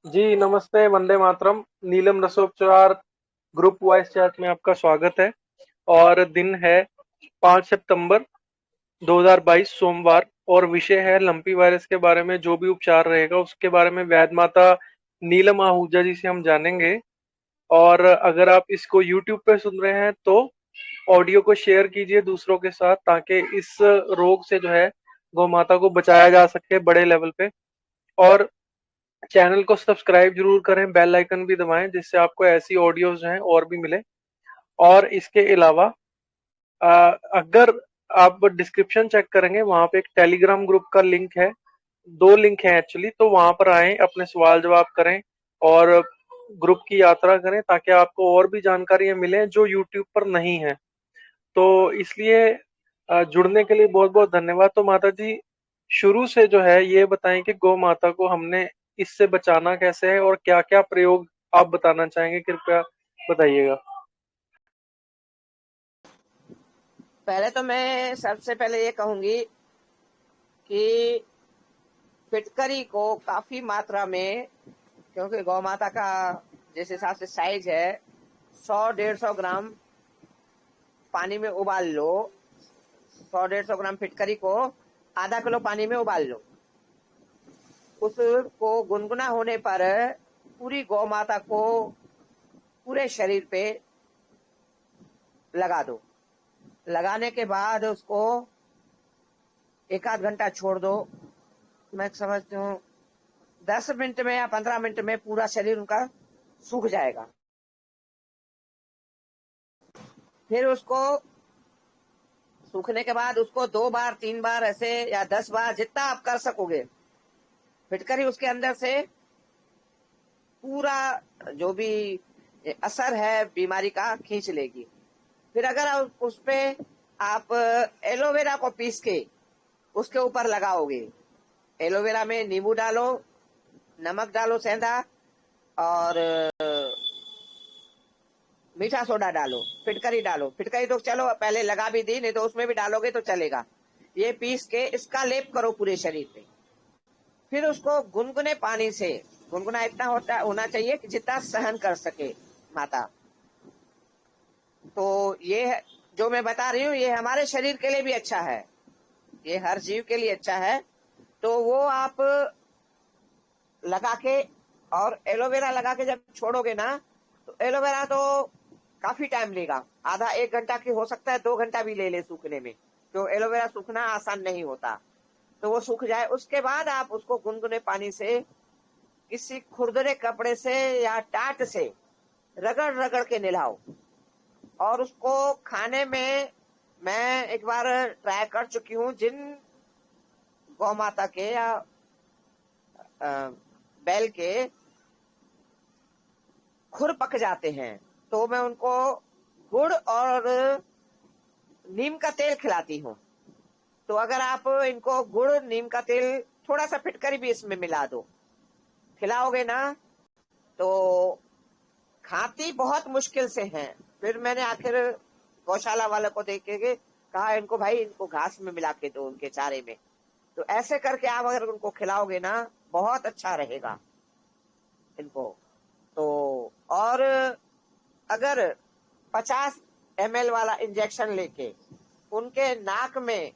जी नमस्ते, वंदे मातरम। नीलम रसोपचार group voice chat में आपका स्वागत है। और दिन है 5 सितंबर 2022 सोमवार। और विषय है लंपी वायरस के बारे में जो भी उपचार रहेगा उसके बारे में वैद्य माता नीलम आहूजा जी से हम जानेंगे। और अगर आप इसको यूट्यूब पे सुन रहे हैं तो ऑडियो को शेयर कीजिए दूसरों के साथ, ताकि इस रोग से जो है गौ माता को बचाया जा सके बड़े लेवल पे। और चैनल को सब्सक्राइब जरूर करें, बेल आइकन भी दबाएं, जिससे आपको ऐसी ऑडियोज हैं और भी मिले। और इसके अलावा अ, अगर आप डिस्क्रिप्शन चेक करेंगे वहां पे एक टेलीग्राम ग्रुप का लिंक है। दो लिंक है एक्चुअली, तो वहां पर आए, अपने सवाल जवाब करें और ग्रुप की यात्रा करें, ताकि आपको और भी जानकारियां मिलें जो यूट्यूब पर नहीं है। तो इसलिए जुड़ने के लिए बहुत बहुत धन्यवाद। तो माता जी, शुरू से जो है ये बताएं कि गौ माता को हमने इससे बचाना कैसे है और क्या क्या प्रयोग आप बताना चाहेंगे, कृपया बताइएगा। पहले तो मैं सबसे पहले ये कहूंगी कि फिटकरी को काफी मात्रा में, क्योंकि गौ माता का जिस हिसाब से साइज है 100-150 ग्राम पानी में उबाल लो। 100-150 ग्राम फिटकरी को आधा किलो पानी में उबाल लो। उसको गुनगुना होने पर पूरी गौ माता को पूरे शरीर पे लगा दो। लगाने के बाद उसको एक आध घंटा छोड़ दो। मैं समझती हूँ 10 मिनट में या 15 मिनट में पूरा शरीर उनका सूख जाएगा। फिर उसको सूखने के बाद उसको 2 बार 3 बार ऐसे या 10 बार जितना आप कर सकोगे, फिटकरी उसके अंदर से पूरा जो भी असर है बीमारी का खींच लेगी। फिर अगर आप उस पे आप एलोवेरा को पीस के उसके ऊपर लगाओगे, एलोवेरा में नींबू डालो, नमक डालो सेंधा, और मीठा सोडा डालो, फिटकरी डालो। फिटकरी तो चलो पहले लगा भी दी, नहीं तो उसमें भी डालोगे तो चलेगा। ये पीस के इसका लेप करो पूरे शरीर पे। फिर उसको गुनगुने पानी से, गुनगुना इतना होना चाहिए कि जितना सहन कर सके माता। तो ये जो मैं बता रही हूँ ये हमारे शरीर के लिए भी अच्छा है, ये हर जीव के लिए अच्छा है। तो वो आप लगा के, और एलोवेरा लगा के जब छोड़ोगे ना, तो एलोवेरा तो काफी टाइम लेगा, आधा 1 घंटा की हो सकता है, 2 घंटा भी ले सूखने में। तो एलोवेरा सूखना आसान नहीं होता। तो वो सूख जाए उसके बाद आप उसको गुनगुने पानी से किसी खुरदरे कपड़े से या टाट से रगड़ रगड़ के नहलाओ। और उसको खाने में मैं एक बार ट्राई कर चुकी हूँ। जिन गौ माता के या बैल के खुर पक जाते हैं तो मैं उनको गुड़ और नीम का तेल खिलाती हूँ। तो अगर आप इनको गुड़ नीम का तेल थोड़ा सा फिटकरी भी इसमें मिला दो, खिलाओगे ना, तो खाती बहुत मुश्किल से हैं। फिर मैंने आखिर गौशाला वाले को देख के कहा इनको भाई इनको घास में मिला के दो उनके चारे में। तो ऐसे करके आप अगर उनको खिलाओगे ना बहुत अच्छा रहेगा इनको। तो और अगर 50 ml वाला इंजेक्शन लेके उनके नाक में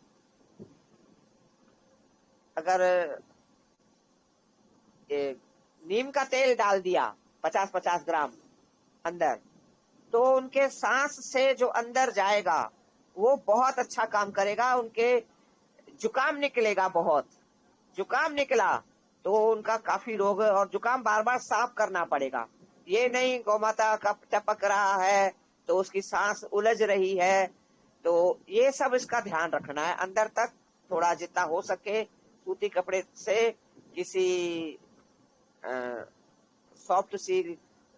अगर ये नीम का तेल डाल दिया 50-50 ग्राम अंदर, तो उनके सांस से जो अंदर जाएगा वो बहुत अच्छा काम करेगा। उनके जुकाम निकलेगा, बहुत जुकाम निकला तो उनका काफी रोग, और जुकाम बार बार साफ करना पड़ेगा। ये नहीं गौ माता का टपक रहा है तो उसकी सांस उलझ रही है। तो ये सब इसका ध्यान रखना है। अंदर तक थोड़ा जितना हो सके सूती कपड़े से, किसी सॉफ्ट सी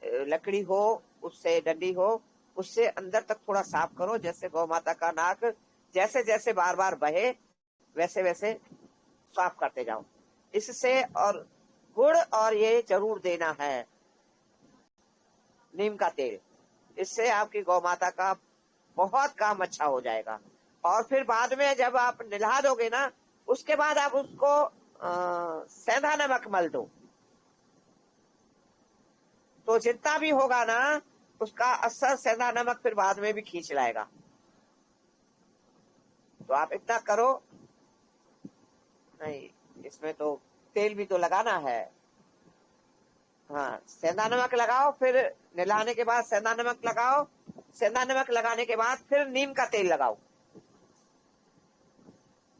लकड़ी हो, उससे डंडी हो, उससे अंदर तक थोड़ा साफ करो। जैसे गौ माता का नाक जैसे जैसे बार बार बहे वैसे वैसे साफ करते जाओ इससे। और गुड़ और ये जरूर देना है, नीम का तेल। इससे आपकी गौ माता का बहुत काम अच्छा हो जाएगा। और फिर बाद में जब आप नहला दोगे ना, उसके बाद आप उसको सेंधा नमक मल दो। तो जितना भी होगा ना उसका असर सेंधा नमक फिर बाद में भी खींच लाएगा। तो आप इतना करो। नहीं, इसमें तो तेल भी तो लगाना है। हाँ, सेंधा नमक लगाओ, फिर नहलाने के बाद सेंधा नमक लगाओ। सेंधा नमक लगाने के बाद फिर नीम का तेल लगाओ।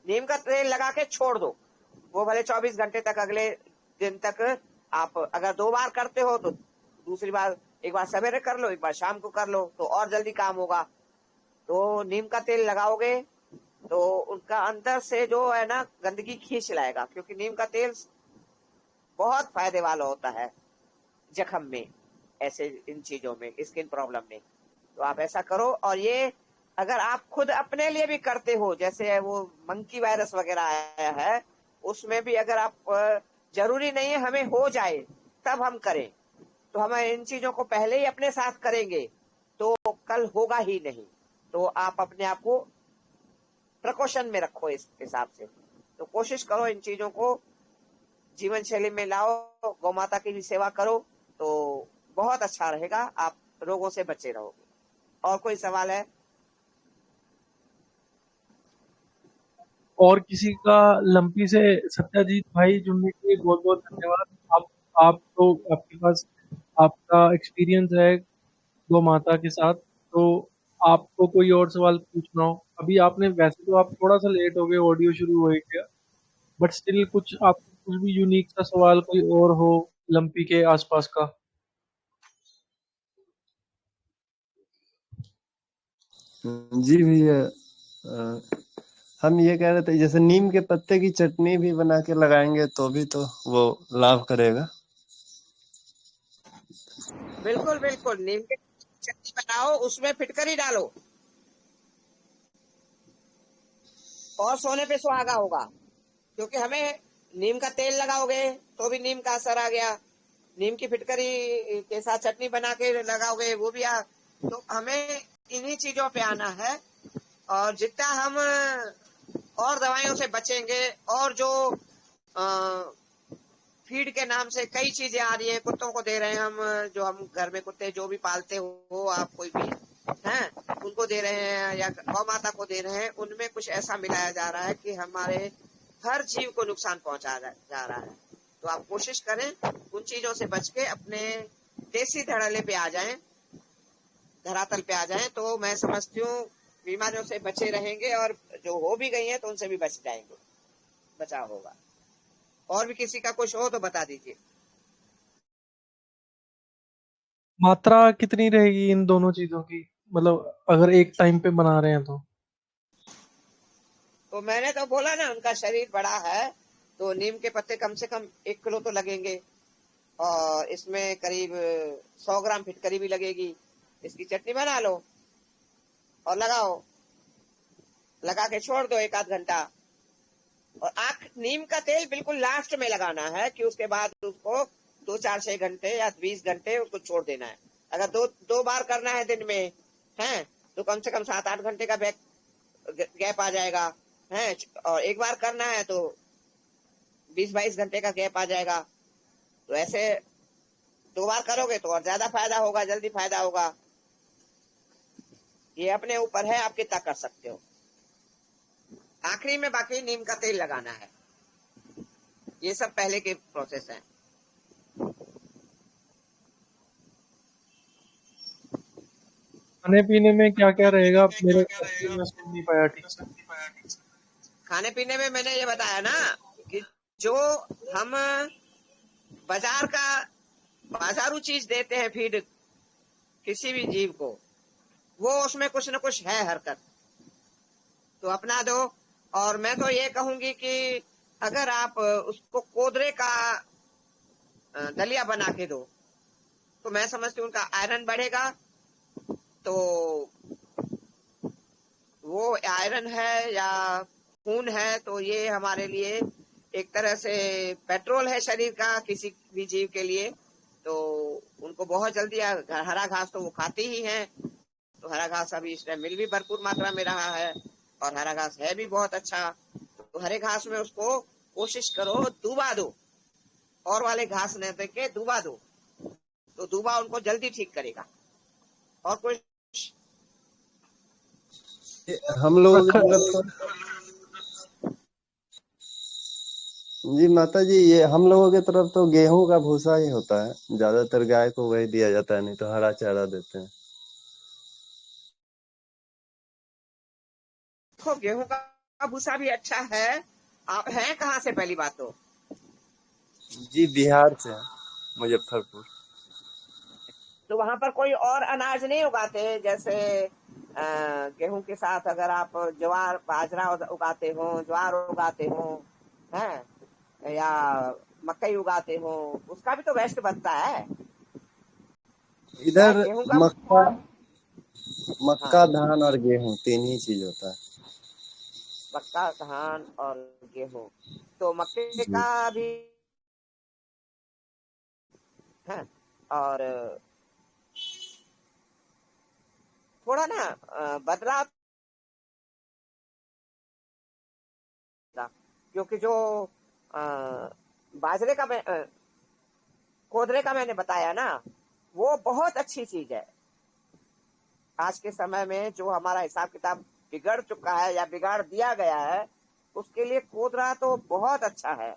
नीम का तेल लगा के छोड़ दो, वो भले 24 घंटे तक, अगले दिन तक। आप अगर 2 बार करते हो तो दूसरी बार, एक बार सवेरे कर लो, एक बार शाम को कर लो, तो और जल्दी काम होगा। तो नीम का तेल लगाओगे तो उनका अंदर से जो है ना गंदगी खींच लाएगा, क्योंकि नीम का तेल बहुत फायदे वाला होता है जख्म में, ऐसे इन चीजों में, स्किन प्रॉब्लम में। तो आप ऐसा करो। और ये अगर आप खुद अपने लिए भी करते हो, जैसे वो मंकी वायरस वगैरह आया है, उसमें भी अगर आप, जरूरी नहीं है हमें हो जाए तब हम करें, तो हम इन चीजों को पहले ही अपने साथ करेंगे तो कल होगा ही नहीं। तो आप अपने आप को प्रिकॉशन में रखो इस हिसाब से। तो कोशिश करो इन चीजों को जीवन शैली में लाओ, गौ माता की भी सेवा करो, तो बहुत अच्छा रहेगा, आप रोगों से बचे रहोगे। और कोई सवाल है? और किसी का लंपी से सत्याजीत भाई जुड़ने के लिए बहुत बहुत धन्यवाद। आप तो आपके पास आपका एक्सपीरियंस है गौ माता के साथ, तो आपको कोई और सवाल पूछना हो? अभी आपने, वैसे तो आप थोड़ा सा लेट हो गए, ऑडियो शुरू हो गया, बट स्टिल कुछ आपको कुछ भी यूनिक सा सवाल कोई और हो लंपी के आसपास का? जी भैया, अ, हम ये कह रहे थे जैसे नीम के पत्ते की चटनी भी बना के लगाएंगे तो भी तो वो लाभ करेगा। बिल्कुल बिल्कुल, नीम की चटनी बनाओ, उसमें फिटकरी डालो और सोने पे सुहागा होगा। क्योंकि हमें नीम का तेल लगाओगे तो भी नीम का असर आ गया, नीम की फिटकरी के साथ चटनी बना के लगाओगे वो भी तो हमें इन्हीं चीजों पे आना है। और जितना हम और दवाइयों से बचेंगे, और जो फीड के नाम से कई चीजें आ रही है, कुत्तों को दे रहे हैं हम, जो हम घर में कुत्ते जो भी पालते हो आप, कोई भी हैं, उनको दे रहे हैं या गौ माता को दे रहे हैं, उनमें कुछ ऐसा मिलाया जा रहा है कि हमारे हर जीव को नुकसान पहुंचा जा रहा है। तो आप कोशिश करें उन चीजों से बच के अपने देसी धड़ल्ले पे आ जाएं, धरातल पे आ जाएं, तो मैं समझती हूँ बीमारियों से बचे रहेंगे, और जो हो भी गई हैं तो उनसे भी बच जाएंगे, बचाव होगा। और भी किसी का कुछ हो तो बता दीजिए। मात्रा कितनी रहेगी इन दोनों चीजों की, मतलब अगर एक टाइम पे बना रहे हैं तो? तो मैंने तो बोला ना, उनका शरीर बड़ा है, तो नीम के पत्ते कम से कम 1 किलो तो लगेंगे, और इसमें करीब 100 ग्राम फिटकरी भी लगेगी। इसकी चटनी बना लो और लगाओ, लगा के छोड़ दो 1 आध घंटा। और आँख, नीम का तेल बिल्कुल लास्ट में लगाना है, कि उसके बाद उसको 2 4 6 घंटे या 20 घंटे उसको छोड़ देना है। अगर दो बार करना है दिन में, है, तो कम से कम 7 8 घंटे का गैप आ जाएगा, है। और एक बार करना है तो 20 22 घंटे का गैप आ जाएगा। तो ऐसे 2 बार करोगे तो और ज्यादा फायदा होगा, जल्दी फायदा होगा। ये अपने ऊपर है, आप कितना कर सकते हो। आखिरी में बाकी नीम का तेल लगाना है। ये सब पहले के प्रोसेस है। खाने पीने में क्या क्या रहेगा मेरे, मैं सुन नहीं पाया ठीक से। खाने पीने में मैंने ये बताया ना, कि जो हम बाजार का बाजारू चीज देते हैं फीड किसी भी जीव को, वो उसमें कुछ न कुछ है हरकत, तो अपना दो। और मैं तो ये कहूंगी कि अगर आप उसको कोदरे का दलिया बना के दो, तो मैं समझती हूँ उनका आयरन बढ़ेगा। तो वो आयरन है या खून है, तो ये हमारे लिए एक तरह से पेट्रोल है शरीर का, किसी भी जीव के लिए। तो उनको बहुत जल्दी, हरा घास तो वो खाती ही हैं, तो हरा घास अभी इस टाइम मिल भी भरपूर मात्रा में रहा है, और हरा घास है भी बहुत अच्छा। तो हरे घास में उसको कोशिश करो डुबा दो, और वाले घास न दे के डुबा दो, तो दूबा उनको जल्दी ठीक करेगा। और कोई हम लोगों की प्रखर तरफ तो जी माता जी, ये हम लोगों की तरफ तो गेहूं का भूसा ही होता है, ज्यादातर गाय को वही दिया जाता है, नहीं तो हरा चारा देते हैं। तो गेहूं का भूसा भी अच्छा है। आप हैं कहाँ से, पहली बात तो? जी बिहार से है, मुजफ्फरपुर। तो वहां पर कोई और अनाज नहीं उगाते, जैसे गेहूं के साथ अगर आप ज्वार बाजरा उगाते हो, ज्वार उगाते हो, हैं, या मकई उगाते हो, उसका भी तो वेस्ट बनता है। चाहे इधर गेहूं का मक्का, भूसा। मक्का हाँ, धान और गेहूं तीन ही चीज होता है। मक्का धान और गेहूं। तो मक्के जी। का भी है। और थोड़ा ना बदलाव था, क्योंकि जो अ, बाजरे का कोदरे का मैंने बताया ना, वो बहुत अच्छी चीज है। आज के समय में जो हमारा हिसाब किताब बिगड़ चुका है या बिगाड़ दिया गया है, उसके लिए कोदरा तो बहुत अच्छा है।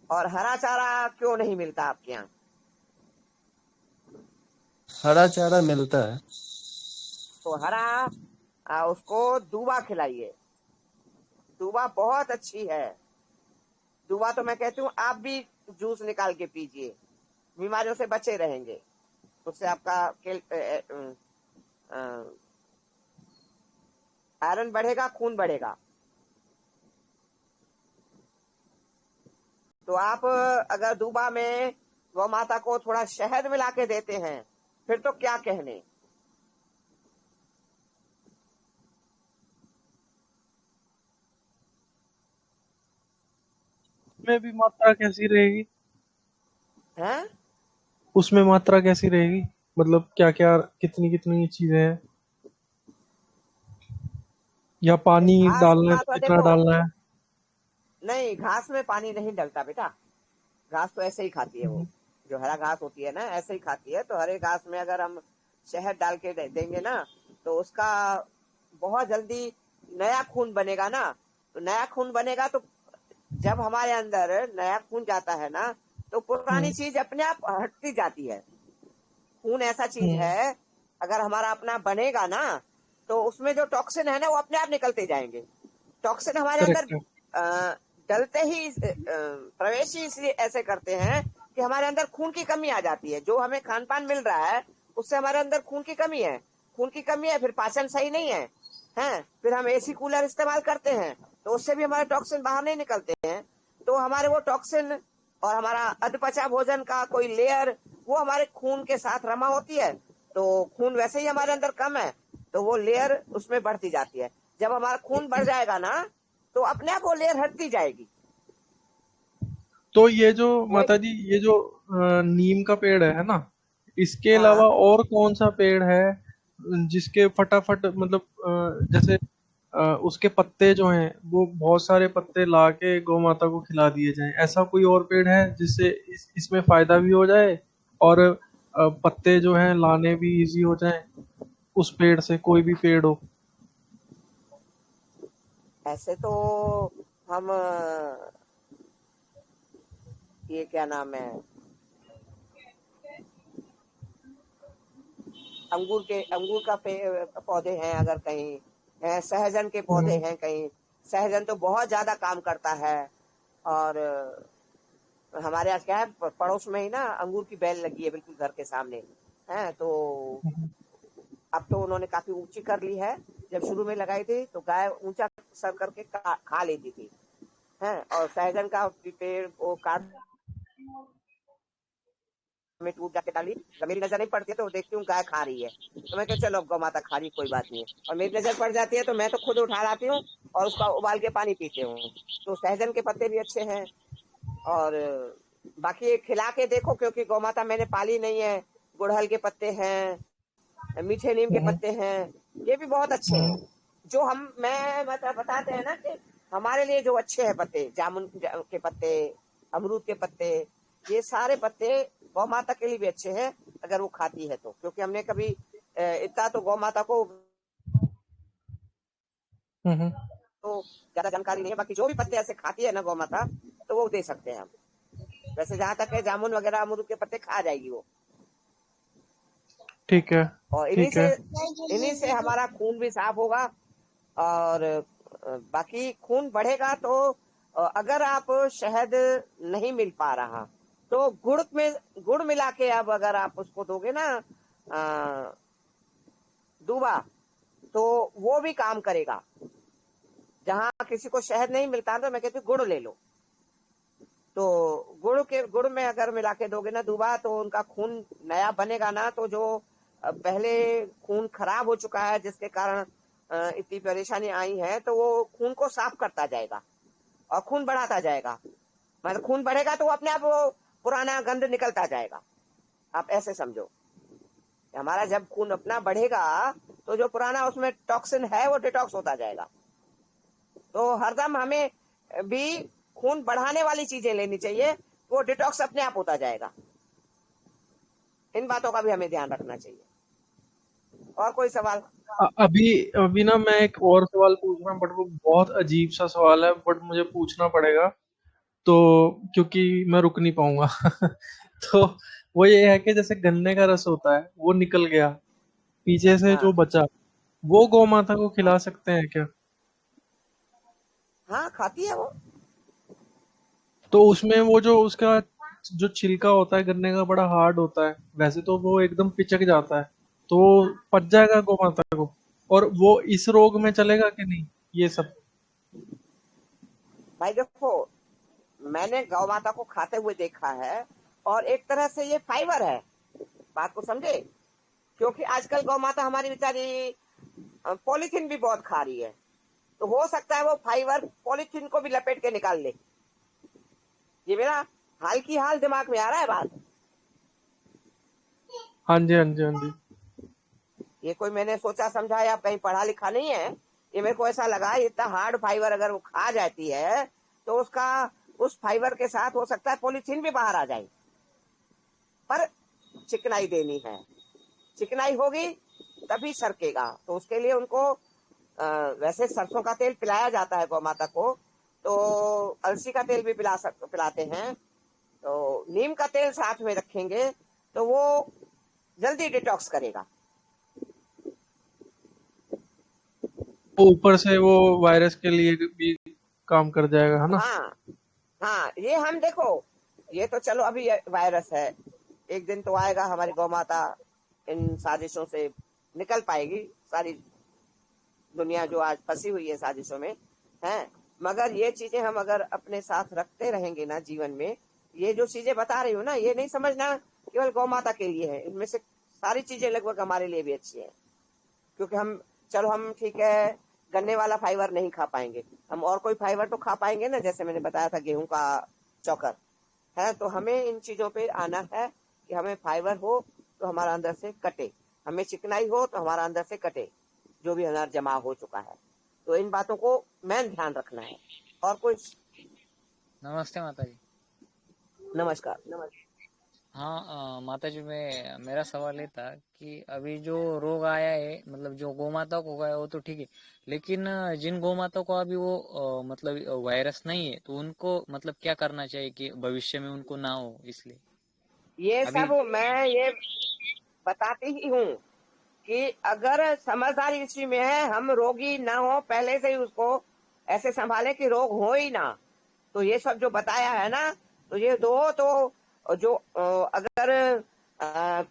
और हरा चारा क्यों नहीं मिलता आपके यहाँ? हरा चारा मिलता है। तो हरा उसको दूबा खिलाइए। दूबा बहुत अच्छी है। दूबा तो मैं कहती हूँ आप भी जूस निकाल के पीजिए, बीमारियों से बचे रहेंगे। उससे आपका आयरन बढ़ेगा, खून बढ़ेगा। तो आप अगर दूबा में गौ माता को थोड़ा शहद मिला के देते हैं, फिर तो क्या कहने। में भी मात्रा कैसी रहेगी? हैं? उसमें मात्रा कैसी रहेगी? मतलब क्या क्या, कितनी कितनी चीजें हैं, या पानी घास डालना है का तो तो कितना देखो, डालना है? नहीं, घास में पानी नहीं डलता बेटा। घास तो ऐसे ही खाती है वो। जो हरा घास होती है ना, ऐसे ही खाती है। तो हरे घास में अगर हम शहद डाल के देंगे ना, तो उसका बहुत जल्दी नया खून बनेगा ना। तो नया खून बनेगा तो जब हमारे अंदर नया खून जाता है ना, तो पुरानी हम्म। चीज अपने आप हटती जाती है। खून ऐसा चीज हम्म। है, अगर हमारा अपना बनेगा ना, तो उसमें जो टॉक्सिन है ना, वो अपने आप निकलते जाएंगे। टॉक्सिन हमारे अंदर करेक्ट है। डलते ही प्रवेश ही इसलिए ऐसे करते हैं कि हमारे अंदर खून की कमी आ जाती है। जो हमें खान पान मिल रहा है, उससे हमारे अंदर खून की कमी है। खून की कमी है, फिर पाचन सही नहीं है, हैं, फिर हम एसी कूलर इस्तेमाल करते हैं, तो उससे भी हमारे टॉक्सिन बाहर नहीं निकलते हैं। तो हमारे वो टॉक्सिन और हमारा अधपचा भोजन का कोई लेयर, वो हमारे खून के साथ रमा होती है। तो खून वैसे ही हमारे अंदर कम है, तो वो लेयर उसमें बढ़ती जाती है। जब हमारा खून बढ़ जाएगा ना, तो अपने आप वो लेयर हटती जाएगी। तो ये जो वही। माता जी, ये जो नीम का पेड़ है ना, इसके अलावा हाँ, और कौन सा पेड़ है जिसके फटाफट मतलब जैसे उसके पत्ते जो हैं वो बहुत सारे पत्ते ला के गौ माता को खिला दिए जाएं, ऐसा कोई और पेड़ है जिससे इसमें फायदा भी हो जाए और पत्ते जो हैं लाने भी इजी हो जाएं, उस पेड़ से कोई भी पेड़ हो? ऐसे तो हम ये क्या नाम है, अंगूर का पौधे हैं अगर कहीं, है सहजन के पौधे हम्म। हैं कहीं। सहजन तो बहुत ज्यादा काम करता है। और हमारे यहाँ क्या है, पड़ोस में ही ना अंगूर की बेल लगी है, बिल्कुल घर के सामने है। तो अब तो उन्होंने काफी ऊंची कर ली है। जब शुरू में लगाई थी तो गाय ऊंचा सर करके खा लेती थी, है। और सहजन का पेड़ वो काट में टूट जाके डाली, जब मेरी नजर नहीं पड़ती है तो देखती हूँ गाय खा रही है, तो मैं कहती चलो गौ माता खा रही, कोई बात नहीं है। और मेरी नजर पड़ जाती है तो मैं तो खुद उठा लाती हूँ और उसका उबाल के पानी पीते हूँ। तो सहजन के पत्ते भी अच्छे हैं। और बाकी खिला के देखो, क्योंकि गौ माता मैंने पाली नहीं है। गुड़हल के पत्ते हैं, मीठे नीम के हम्म। पत्ते हैं, ये भी बहुत अच्छे हैं। हम्म। जो हम मैं मतलब बताते हैं ना कि हमारे लिए जो अच्छे हैं पत्ते, जामुन के पत्ते, अमरूद के पत्ते, ये सारे पत्ते गौ माता के लिए भी अच्छे हैं अगर वो खाती है तो, क्योंकि हमने कभी इतना तो गौ माता को हम्म। तो ज्यादा जानकारी नहीं है, बाकी जो भी पत्ते ऐसे खाती है ना गौ माता, तो वो दे सकते हैं हम। वैसे जहां तक है जामुन वगैरह अमरूद के पत्ते खा जाएगी वो। ठीक है। और ठीक है। इन्हीं से हमारा खून भी साफ होगा। और बाकी खून बढ़ेगा तो अगर आप शहद नहीं मिल पा रहा तो गुड़ मिला के अब अगर आप उसको दोगे ना दूबा, तो वो भी काम करेगा। जहां किसी को शहद नहीं मिलता तो मैं कहती हूँ गुड़ ले लो। तो गुड़ में अगर मिला के दोगे ना दूबा, तो उनका खून नया बनेगा ना, तो जो पहले खून खराब हो चुका है जिसके कारण इतनी परेशानी आई है, तो वो खून को साफ करता जाएगा और खून बढ़ाता जाएगा। मतलब खून बढ़ेगा तो वो अपने आप वो पुराना गंद निकलता जाएगा। आप ऐसे समझो, हमारा जब खून अपना बढ़ेगा तो जो पुराना उसमें टॉक्सिन है वो डिटॉक्स होता जाएगा। तो हरदम हमें भी खून बढ़ाने वाली चीजें लेनी चाहिए, वो डिटॉक्स अपने आप होता जाएगा। इन बातों का भी हमें ध्यान रखना चाहिए। और कोई सवाल? अभी अभी ना मैं एक और सवाल पूछ रहा हूँ, बट वो बहुत अजीब सा सवाल है, बट मुझे पूछना पड़ेगा तो, क्योंकि मैं रुक नहीं पाऊंगा। तो वो ये है कि जैसे गन्ने का रस होता है वो निकल गया, पीछे से जो हाँ बचा वो गौ माता को खिला सकते हैं क्या? हाँ, खाती है वो। तो उसमें वो जो उसका जो छिलका होता है गन्ने का बड़ा हार्ड होता है, वैसे तो वो एकदम पिचक जाता है, तो वो पच जाएगा गौ माता को, और वो इस रोग में चलेगा कि नहीं, ये सब? भाई देखो, मैंने गौ माता को खाते हुए देखा है, और एक तरह से ये फाइबर है। बात को समझे? क्योंकि आजकल गौ माता हमारी बेचारी पॉलीथीन भी बहुत खा रही है, तो हो सकता है वो फाइबर पॉलीथीन को भी लपेट के निकाल ले। ये मेरा हाल की हाल दिमाग में आ रहा है बात। हाँ जी, हाँ जी, हाँ जी। ये कोई मैंने सोचा समझा या कहीं पढ़ा लिखा नहीं है, ये मेरे को ऐसा लगा इतना हार्ड फाइबर अगर वो खा जाती है तो उसका उस फाइबर के साथ हो सकता है पॉलीथीन भी बाहर आ जाए। पर चिकनाई देनी है, चिकनाई होगी तभी सरकेगा। तो उसके लिए उनको वैसे सरसों का तेल पिलाया जाता है गौ माता को, तो अलसी का तेल भी पिलाते हैं। तो नीम का तेल साथ में रखेंगे तो वो जल्दी डिटॉक्स करेगा। वो ऊपर से वो वायरस के लिए भी काम कर जाएगा, है ना? हाँ हाँ, ये हम देखो, ये तो चलो अभी ये वायरस है, एक दिन तो आएगा हमारी गौ माता इन साजिशों से निकल पाएगी। सारी दुनिया जो आज फंसी हुई है साजिशों में है, मगर ये चीजें हम अगर अपने साथ रखते रहेंगे ना जीवन में, ये जो चीजें बता रही हूँ ना, ये नहीं समझना केवल गौ माता के लिए है, इनमें से सारी चीजें लगभग हमारे लिए भी अच्छी है। क्योंकि हम, चलो हम ठीक है गन्ने वाला फाइबर नहीं खा पाएंगे, हम और कोई फाइबर तो खा पाएंगे ना, जैसे मैंने बताया था गेहूं का चौकर है। तो हमें इन चीजों पे आना है कि हमें फाइबर हो तो हमारा अंदर से कटे, हमें चिकनाई हो तो हमारा अंदर से कटे जो भी अनाज जमा हो चुका है। तो इन बातों को मैन ध्यान रखना है। और कुछ? नमस्ते माता जी। नमस्कार नमस्कार। हाँ माता जी, मैं मेरा सवाल ये था कि अभी जो रोग आया है, मतलब जो गौ माता को गया वो तो ठीक है, लेकिन जिन गौ माता को अभी वो मतलब वायरस नहीं है, तो उनको मतलब क्या करना चाहिए कि भविष्य में उनको ना हो, इसलिए ये अभी। सब मैं ये बताती ही हूँ कि अगर समझदारी इसी में है, हम रोगी ना हो पहले से ही उसको ऐसे संभाले कि रोग हो ही ना। तो ये सब जो बताया है ना, तो ये दो तो जो अगर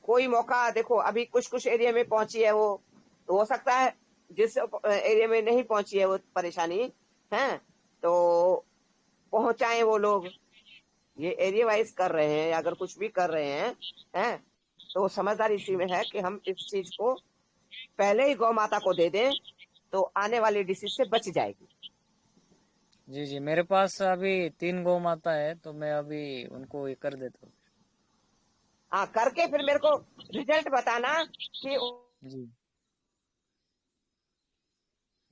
कोई मौका देखो, अभी कुछ कुछ एरिया में पहुंची है वो, तो हो सकता है जिस एरिया में नहीं पहुंची है वो परेशानी है, तो पहुंचाए वो लोग। ये एरिया वाइज कर रहे हैं या अगर कुछ भी कर रहे हैं, तो समझदारी इसी में है कि हम इस चीज को पहले ही गौ माता को दे दें, तो आने वाली डिसीज से बच जाएगी। जी जी, मेरे पास अभी 3 गौ माता है, तो मैं अभी उनको ये कर देता हूँ। हाँ, करके फिर मेरे को रिजल्ट बताना कि जी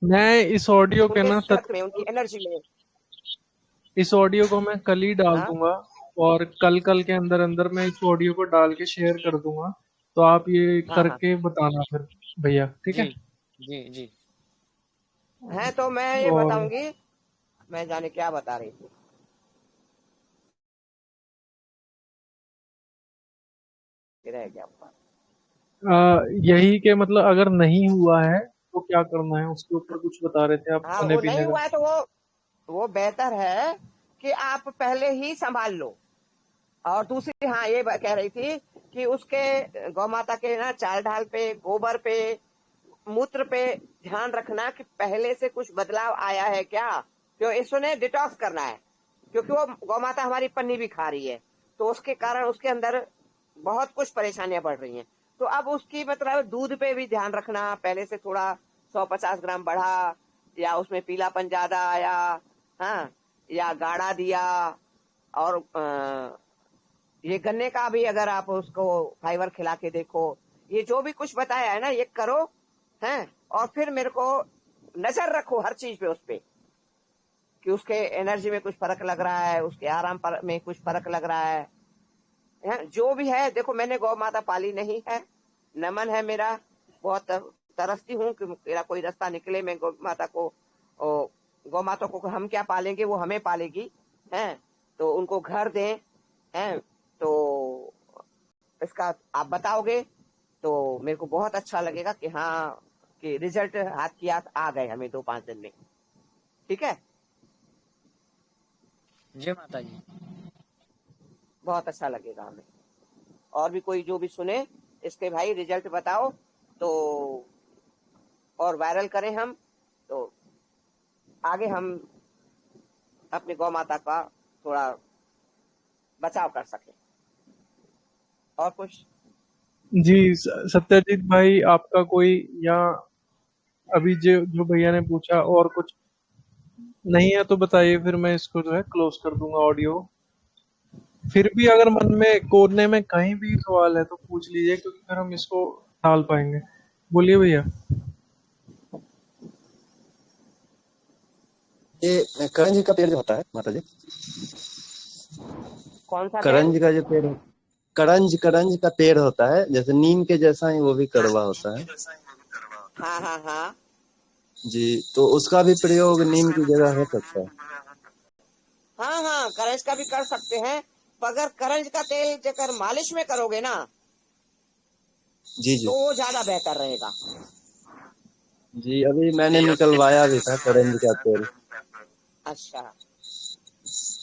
मैं इस ऑडियो के उनके ना सेहत में, उनकी एनर्जी में। इस ऑडियो को मैं कल ही डाल हाँ दूंगा, और कल कल के अंदर अंदर मैं इस ऑडियो को डाल के शेयर कर दूंगा, तो आप ये हाँ हाँ करके बताना फिर भैया, ठीक जी है। जी जी। है, तो मैं ये और बताऊंगी। मैं जाने क्या बता रही थी, रह गया। यही के मतलब अगर नहीं हुआ है तो क्या करना है उसके ऊपर कुछ बता रहे थे आप, हाँ, खाने वो नहीं पीने का। हुआ है तो वो बेहतर है कि आप पहले ही संभाल लो। और दूसरी, हाँ, ये कह रही थी कि उसके गौ माता के ना चाल ढाल पे, गोबर पे, मूत्र पे ध्यान रखना कि पहले से कुछ बदलाव आया है क्या। क्यों, इसने डिटॉक्स करना है, क्योंकि वो गौ माता हमारी पन्नी भी खा रही है, तो उसके कारण उसके अंदर बहुत कुछ परेशानियां बढ़ रही हैं। तो अब उसकी मतलब दूध पे भी ध्यान रखना, पहले से थोड़ा 150 ग्राम बढ़ा, या उसमें पीलापन ज्यादा आया, हाँ, या गाढ़ा दिया। और ये गन्ने का भी अगर आप उसको फाइबर खिला के देखो, ये जो भी कुछ बताया है ना, ये करो, हैं। और फिर मेरे को नजर रखो हर चीज पे, उस पे कि उसके एनर्जी में कुछ फर्क लग रहा है, उसके आराम पर में कुछ फर्क लग रहा है। जो भी है, देखो, मैंने गौ माता पाली नहीं है, नमन है मेरा, बहुत तरसती हूँ कि मेरा कोई रास्ता निकले, मैं गौ माता को, ओ, गौ माता को हम क्या पालेंगे, वो हमें पालेगी, हैं। तो उनको घर दें, हैं। तो इसका आप बताओगे तो मेरे को बहुत अच्छा लगेगा कि हाँ, कि रिजल्ट हाथ की हाथ आ गए हमें 2-5 दिन में। ठीक है, जय माता जी। बहुत अच्छा लगेगा हमें। और भी कोई जो भी सुने इसके भाई रिजल्ट बताओ, तो और वायरल करें हम, तो आगे हम अपनी गौ माता का थोड़ा बचाव कर सके। और कुछ? जी सत्यजीत भाई, आपका कोई या अभी जो जो भैया ने पूछा और कुछ नहीं है तो बताइए, फिर मैं इसको जो है क्लोज कर दूंगा ऑडियो। फिर भी अगर मन में कोने में कहीं भी सवाल है तो पूछ लीजिए, क्योंकि फिर हम इसको टाल पाएंगे। बोलिए भैया। ये करंज का पेड़ जो होता है माता जी, कौन सा तेल? करंज का जो पेड़, करंज करंज का पेड़ होता है, जैसे नीम के जैसा ही वो भी कड़वा होता है। हाँ हाँ हाँ जी, तो उसका भी प्रयोग नीम की जगह हो सकता है। हाँ हाँ, करंज का भी कर सकते हैं। पर अगर करंज का तेल जकर मालिश में करोगे ना, जी तो जी वो ज्यादा बेहतर रहेगा। जी, अभी मैंने निकलवाया भी था करंज का तेल। अच्छा,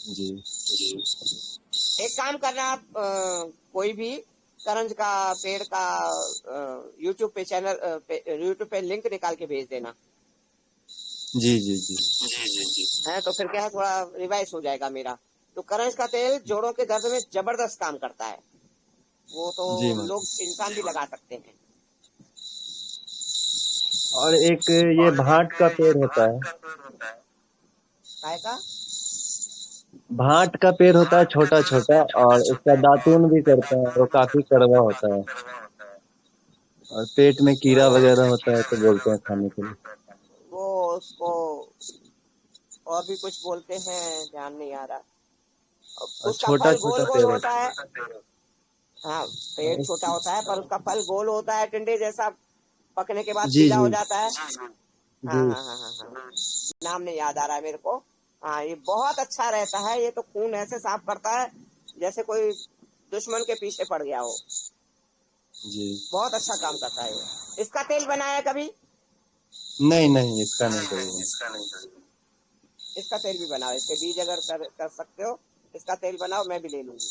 जी एक काम करना आप, कोई भी करंज का पेड़ का यूट्यूब पे चैनल, यूट्यूब पे लिंक निकाल के भेज देना। जी जी जी है, तो फिर क्या है, थोड़ा रिवाइज हो जाएगा मेरा। तो करंज का तेल जोड़ों के दर्द में जबरदस्त काम करता है, वो तो जी माता लोग, जी। इंसान भी लगा सकते हैं। और एक ये भाट का पेड़ होता है, काय का? भाट का पेड़ होता है छोटा छोटा, और उसका दातून भी करते हैं, वो काफी कड़वा होता है, और पेट में कीड़ा वगैरह होता है तो बोलते हैं खाने के लिए। वो उसको और भी कुछ बोलते हैं, ध्यान नहीं आ रहा। और उसका छोटा फल गोल छोटा गोल पेड़ होता होता है। हाँ, पेड़ है छोटा होता है पर उसका फल गोल होता है, टिंडे जैसा, पकने के बाद जी पीला हो जी जाता है। हाँ जी हाँ हाँ हाँ हाँ, नाम नहीं याद आ रहा है मेरे को। हाँ, ये बहुत अच्छा रहता है, ये तो खून ऐसे साफ करता है जैसे कोई दुश्मन के पीछे पड़ गया हो। जी। बहुत अच्छा काम करता है ये। इसका तेल बनाया कभी? नहीं नहीं, इसका नहीं करूँगा। इसका तेल भी बनाओ, इसके बीज अगर कर सकते हो, इसका तेल बनाओ, मैं भी ले लूंगी।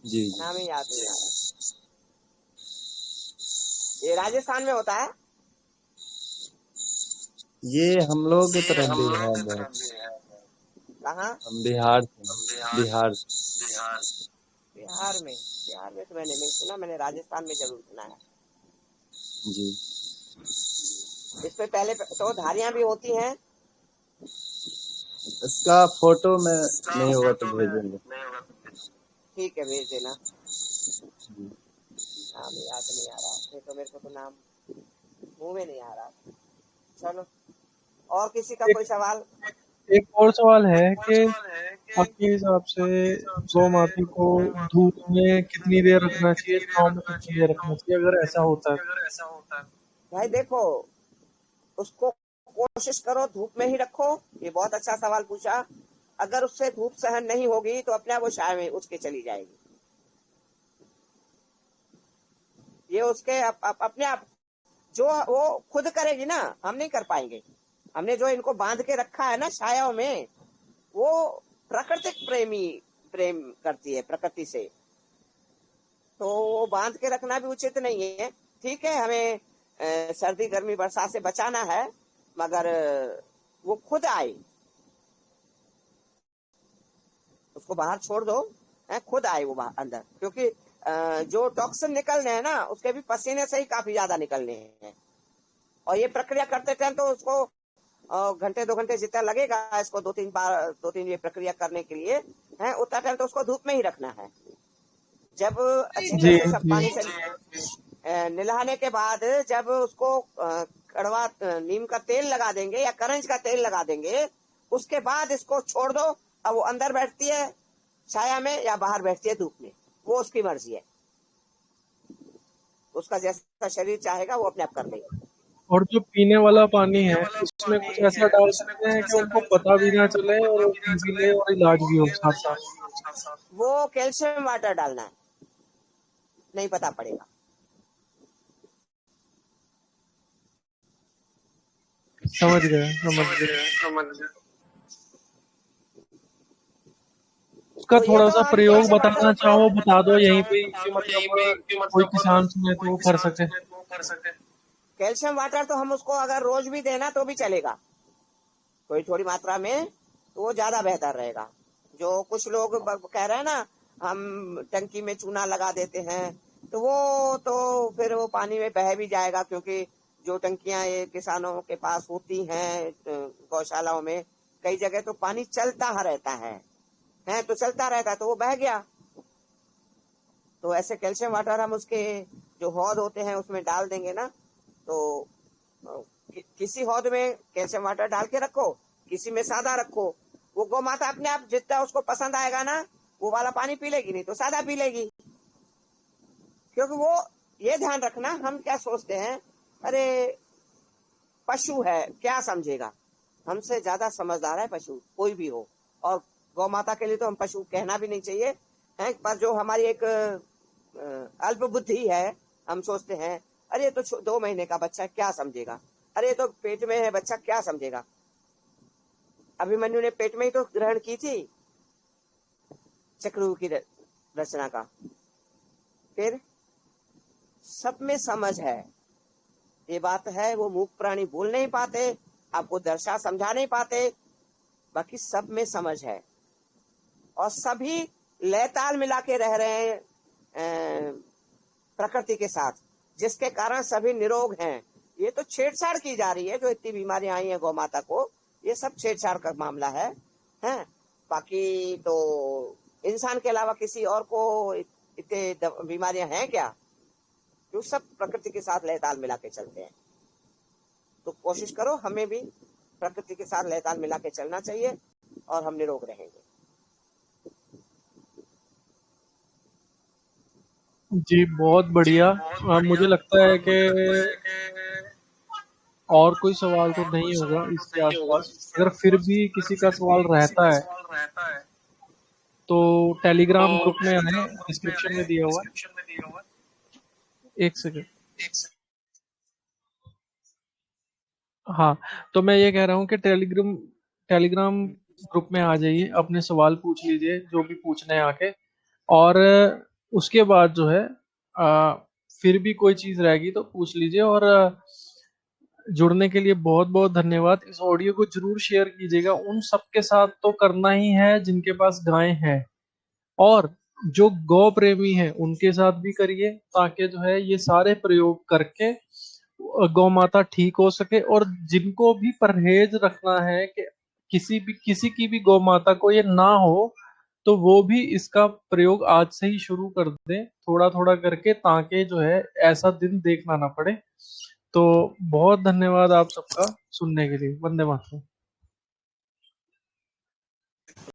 जी जी। नाम ही याद नहीं आ रहा। ये राजस्थान में होता है। ये हम लोग की तरफ भी है बहुत। कहाँ? हम बिहार से हैं। बिहार से। बिहार में तो मैंने नहीं सुना, मैंने राजस्थान में जरूर सुना है। जी। इस पे पहले तो धारियां भी होती हैं। इसका फोटो में नहीं होगा तो भेजेंगे। ठीक है, भेज देना। जी। नाम याद नहीं आ रहा, नहीं तो मेरे को तो नाम मुंह में नहीं आ रहा। चलो, और किसी का एक कोई सवाल? एक और सवाल है कि आपके हिसाब से गौ माता को धूप में कितनी देर रखना चाहिए, छांव में कितनी देर रखना चाहिए, अगर ऐसा होता है? भाई देखो, उसको कोशिश करो धूप में ही रखो। ये बहुत अच्छा सवाल पूछा। अगर उससे धूप सहन नहीं होगी तो अपने आप वो छाया में उठ के चली जाएगी। ये उसके अपने आप जो वो खुद करेगी ना, हम नहीं कर पाएंगे। हमने जो इनको बांध के रखा है ना छायाओं में, वो प्राकृतिक प्रेम करती है प्रकृति से, तो वो बांध के रखना भी उचित नहीं है। ठीक है, हमें सर्दी गर्मी बरसात से बचाना है, मगर वो खुद आए, उसको बाहर छोड़ दो, खुद आए वो अंदर। क्योंकि जो टॉक्सिन निकलने हैं ना, उसके भी पसीने से ही काफी ज्यादा निकलने हैं। और ये प्रक्रिया करते टाइम तो उसको घंटे 2 घंटे जितना लगेगा इसको 2-3 ये प्रक्रिया करने के लिए, है उतना टाइम तो उसको धूप में ही रखना है। जब अच्छी जी तरह से सब जी। पानी से नहलाने के बाद जब उसको कड़वा नीम का तेल लगा देंगे या करंज का तेल लगा देंगे, उसके बाद इसको छोड़ दो। अब वो अंदर बैठती है छाया में या बाहर बैठती है धूप में, वो उसकी मर्जी है। उसका जैसा शरीर चाहेगा वो अपने आप कर लेगा। और जो पीने वाला पानी है उसमें कुछ ऐसा डाल सकते हैं कि उनको पता भी ना चले और वो पी भी ले और इलाज भी हो साथ साथ? वो कैल्शियम वाटर डालना है, नहीं पता पड़ेगा। समझ गए, समझ गए। उसका तो ये थोड़ा तो सा हम प्रयोग कैल्शियम बताना वाटर चाहो, बता दो यहीं पे कि मतलब कोई को, किसान सुने तो वो कर सके। कैल्शियम वाटर तो हम उसको अगर रोज भी देना तो भी चलेगा, थोड़ी थोड़ी मात्रा में, तो वो ज्यादा बेहतर रहेगा। जो कुछ लोग कह रहे हैं ना, हम टंकी में चूना लगा देते हैं, तो वो तो फिर वो पानी में बह भी जाएगा। क्योंकि जो टंकियां ये किसानों के पास होती हैं गौशालाओं में, कई जगह तो पानी चलता रहता है तो चलता रहता है, तो वो बह गया। तो ऐसे कैल्शियम वाटर हम उसके जो हौद होते हैं उसमें डाल देंगे ना, तो किसी हौद में कैल्शियम वाटर डाल के रखो, किसी में सादा रखो। वो गौ माता अपने आप जितना उसको पसंद आएगा ना, वो वाला पानी पी लेगी, नहीं तो सादा पी लेगी। क्योंकि वो, ये ध्यान रखना, हम क्या सोचते हैं, अरे पशु है क्या समझेगा, हमसे ज्यादा समझदार है पशु कोई भी हो। और गौ माता के लिए तो हम पशु कहना भी नहीं चाहिए, है पर जो हमारी एक अल्प बुद्धि है, हम सोचते हैं अरे तो 2 महीने का बच्चा क्या समझेगा, अरे तो पेट में है बच्चा क्या समझेगा। अभिमन्यु ने पेट में ही तो ग्रहण की थी चक्रव्यूह की रचना का। फिर सब में समझ है, ये बात है। वो मूक प्राणी बोल नहीं पाते, आपको दर्शा समझा नहीं पाते, बाकी सब में समझ है। और सभी लयताल मिला के रह रहे हैं प्रकृति के साथ, जिसके कारण सभी निरोग हैं। ये तो छेड़छाड़ की जा रही है, जो इतनी बीमारियां आई है गौ माता को, ये सब छेड़छाड़ का मामला है। बाकी तो इंसान के अलावा किसी और को इतने बीमारियां हैं क्या? जो सब प्रकृति के साथ लयताल मिला के चलते हैं। तो कोशिश करो हमें भी प्रकृति के साथ लयताल मिला के चलना चाहिए और हम निरोग रहेंगे। जी बहुत बढ़िया। मुझे लगता है कि और कोई सवाल तो नहीं होगा इसके आसपास। अगर फिर भी किसी का सवाल रहता है तो टेलीग्राम ग्रुप में आए, डिस्क्रिप्शन में दिया हुआ है। एक सेकेंड। हाँ, तो मैं ये कह रहा हूँ कि टेलीग्राम टेलीग्राम ग्रुप में आ जाइए, अपने सवाल पूछ लीजिए जो भी पूछने हैं आके। और उसके बाद जो है फिर भी कोई चीज़ रहेगी तो पूछ लीजिए। और जुड़ने के लिए बहुत बहुत धन्यवाद। इस ऑडियो को जरूर शेयर कीजिएगा, उन सबके साथ तो करना ही है जिनके पास गाय है, और जो गौ प्रेमी है उनके साथ भी करिए, ताकि जो है ये सारे प्रयोग करके गौ माता ठीक हो सके। और जिनको भी परहेज रखना है कि किसी की भी गौ माता को ये ना हो, तो वो भी इसका प्रयोग आज से ही शुरू कर दें, थोड़ा थोड़ा करके, ताकि जो है ऐसा दिन देखना ना पड़े। तो बहुत धन्यवाद आप सबका सुनने के लिए। वंदे मातरम।